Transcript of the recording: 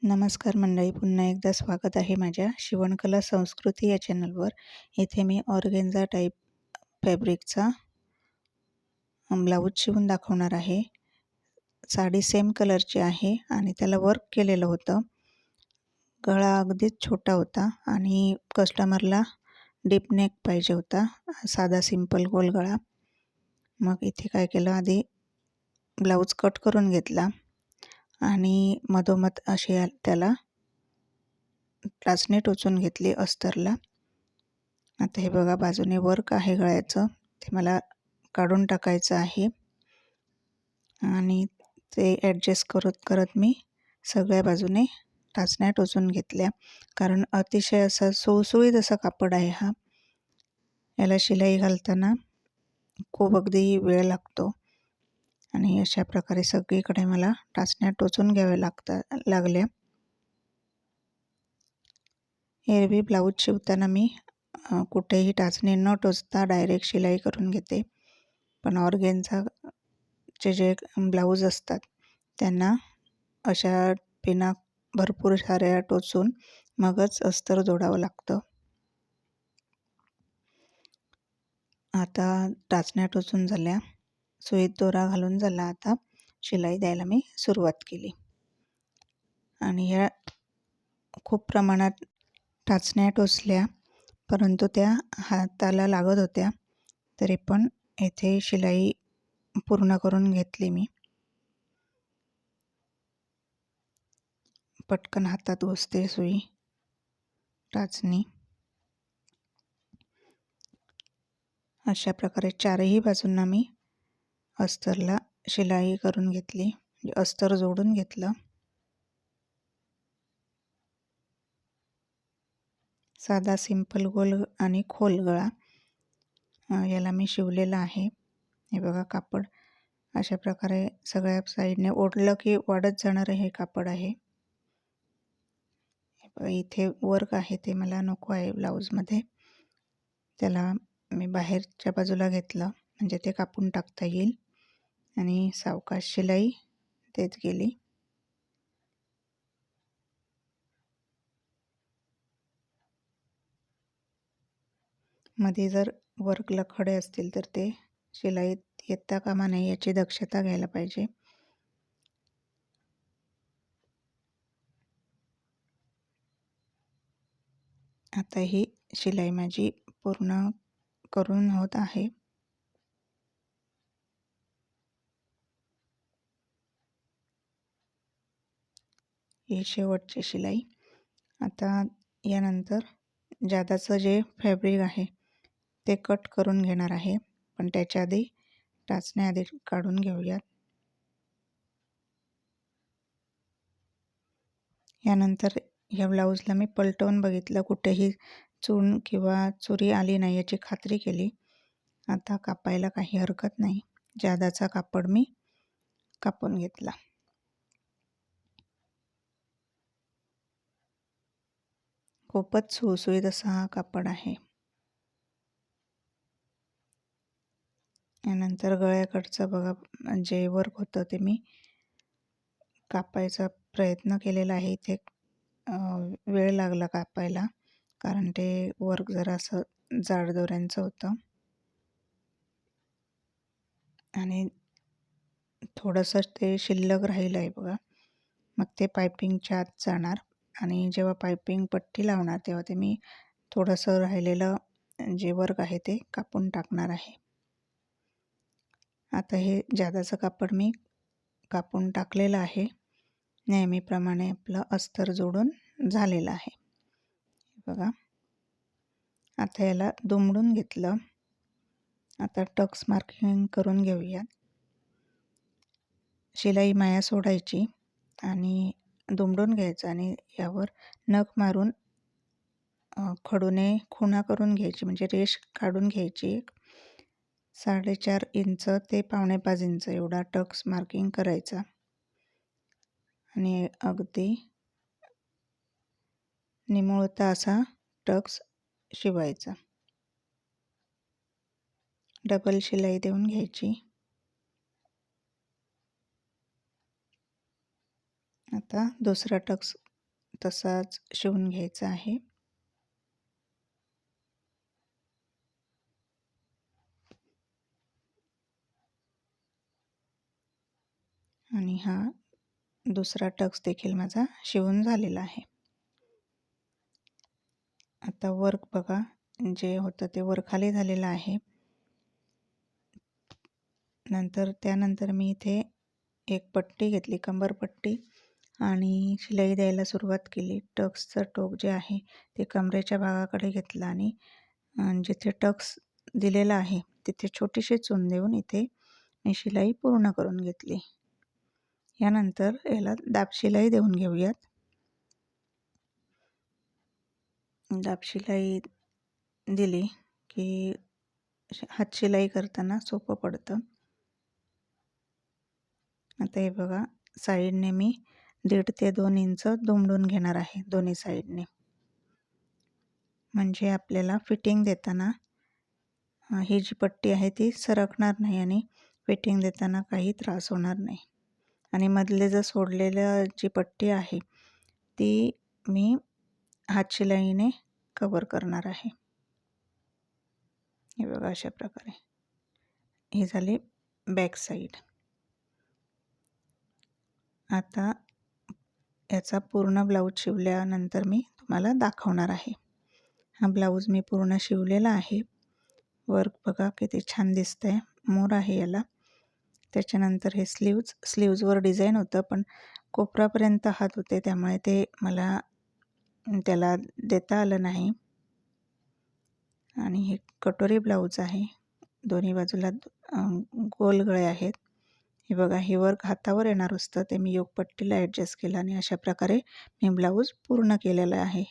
नमस्कार मंडळी, पुन्हा एकदा स्वागत आहे माझ्या शिवणकला संस्कृती या चॅनलवर. इथे मी ऑर्गेन्झा टाईप फॅब्रिकचा ब्लाऊज शिवून दाखवणार आहे. साडी सेम कलरची आहे आणि त्याला वर्क केलेलं होतं. गळा अगदीच छोटा होता आणि कस्टमरला डीप नेक पाहिजे होता, साधा सिंपल गोल गळा. मग इथे काय केलं, आधी ब्लाऊज कट करून घेतला आणि मधोमध अशी त्याला टाचणी टोचून घेतली अस्तरला. आता हे बघा, बाजूने वर्क आहे गळ्याचं, ते मला काढून टाकायचं आहे आणि ते ॲडजस्ट करत करत मी सगळ्या बाजूने टाचण्या टोचून घेतल्या. कारण अतिशय असा सुळसुळीत असा कापड आहे हा. याला शिलाई घालताना खूप अगदी वेळ लागतो आणि अशा प्रकारे सगळीकडे मला टाचण्या टोचून घ्याव्या लागल्या. एरवी ब्लाऊज शिवताना मी कुठेही टाचणी न टोचता डायरेक्ट शिलाई करून घेते, पण ऑर्गेन्झाचे जे ब्लाऊज असतात त्यांना अशा पिना भरपूर साऱ्या टोचून मगच अस्तर जोडावं लागतं. आता टाचण्या टोचून झाल्या, सुईत दोरा घालून झाला. आता शिलाई द्यायला मी सुरुवात केली आणि ह्या खूप प्रमाणात टाचण्या टोचल्या, परंतु त्या हाताला लागत होत्या. तरी पण येथे शिलाई पूर्ण करून घेतली मी. पटकन हातात घुसते सुई, टाचणी. अशा प्रकारे चारही बाजूंना मी अस्तरला शिलाई करून घेतली, म्हणजे अस्तर जोडून घेतलं. साधा सिंपल गोल आणि खोल गळा याला मी शिवलेला आहे. हे बघा, कापड अशा प्रकारे सगळ्या साईडने ओढलं की वाढत जाणारं हे कापड आहे. इथे वर्क आहे ते मला नको आहे ब्लाऊजमध्ये, त्याला मी बाहेरच्या बाजूला घेतलं म्हणजे ते कापून टाकता येईल आणि सावकाश शिलाई देत गेली. मध्ये जर वर्कला खडे असतील तर ते शिलाईत येता कामा नये, याची दक्षता घ्यायला पाहिजे. आता ही शिलाई माझी पूर्ण करून होत आहे. ही शेवटची शिलाई. आता यानंतर जादाचं जे फॅब्रिक आहे ते कट करून घेणार आहे, पण त्याच्या आधी टाचण्या आधी काढून घेऊयात. यानंतर ह्या ब्लाऊजला मी पलटवून बघितलं, कुठेही चून किंवा चुरी आली नाही याची खात्री केली. आता कापायला काही हरकत नाही. जादाचा कापड मी कापून घेतला. खूपच सुळसुळीत असा हा कापड आहे. यानंतर गळ्याकडचं बघा, जे वर्क होतं ते मी कापायचा प्रयत्न केलेला आहे. इथे वेळ लागला कापायला, कारण ते वर्क जरा असं जाड दोऱ्यांचं होतं आणि थोडंसं ते शिल्लक राहिलं आहे बघा. मग ते पायपिंगच्या आत जाणार आणि जेव्हा पायपिंग पट्टी लावणार तेव्हा ते मी थोडंसं राहिलेलं जे वर्क आहे ते कापून टाकणार आहे. आता हे जादाचं कापड मी कापून टाकलेलं आहे. नेहमीप्रमाणे आपलं अस्तर जोडून झालेलं आहे बघा. आता याला दुमडून घेतलं. आता टक्स मार्किंग करून घेऊया. शिलाई माया सोडायची आणि दुमडून घ्यायचं आणि यावर नख मारून खडूने खुणा करून घ्यायची, म्हणजे रेष काढून घ्यायची. 4.5 इंच ते 4.25 इंच एवढा टक्स मार्किंग करायचा आणि अगदी निमुळता असा टक्स शिवायचा. डबल शिलाई देऊन घ्यायची. आता दुसरा टक्स तसाच शिवून घ्यायचा आहे. आणि हा दुसरा टक्स देखील माझा शिवून झालेला आहे. आता वर्क बघा, जे होतं ते वर खाली झालेलं आहे. त्यानंतर मी इथे एक पट्टी घेतली, कंबरपट्टी, आणि शिलाई द्यायला सुरुवात केली. टक्सचं टोक जे आहे ते कमरेच्या भागाकडे घेतलं आणि जिथे टक्स दिलेला आहे तिथे छोटीशी चून देऊन इथे मी शिलाई पूर्ण करून घेतली. यानंतर याला दाबशिलाई देऊन घेऊयात. दाबशिलाई दिली की हातशिलाई करताना सोपं पडतं. आता हे बघा, साईडने मी 1.5 ते 2 इंच दुमडून घेणार आहे दोन्ही साईडने, म्हणजे आपल्याला फिटिंग देताना ही जी पट्टी आहे ती सरकणार नाही आणि फिटिंग देताना काही त्रास होणार नाही. आणि मधले जर सोडलेलं जी पट्टी आहे ती मी हातशिलाईने कवर करणार आहे. हे बघा, अशा प्रकारे. ही झाली बॅक साईड. आता याचा पूर्ण ब्लाऊज शिवल्यानंतर मी तुम्हाला दाखवणार आहे. हा ब्लाऊज मी पूर्ण शिवलेला आहे. वर्क बघा किती छान दिसतंय, मोर आहे याला. त्याच्यानंतर हे स्लीव्जवर डिझाईन होतं, पण कोपरापर्यंत हात होते त्यामुळे ते मला त्याला देता आलं नाही. आणि हे कटोरी ब्लाऊज आहे, दोन्ही बाजूला गोल गळे आहेत. हे बघा, हे वर्क हातावर येणार असतं ते मी योगपट्टीला ॲडजस्ट केलं आणि अशा प्रकारे मी ब्लाऊज पूर्ण केलेला आहे.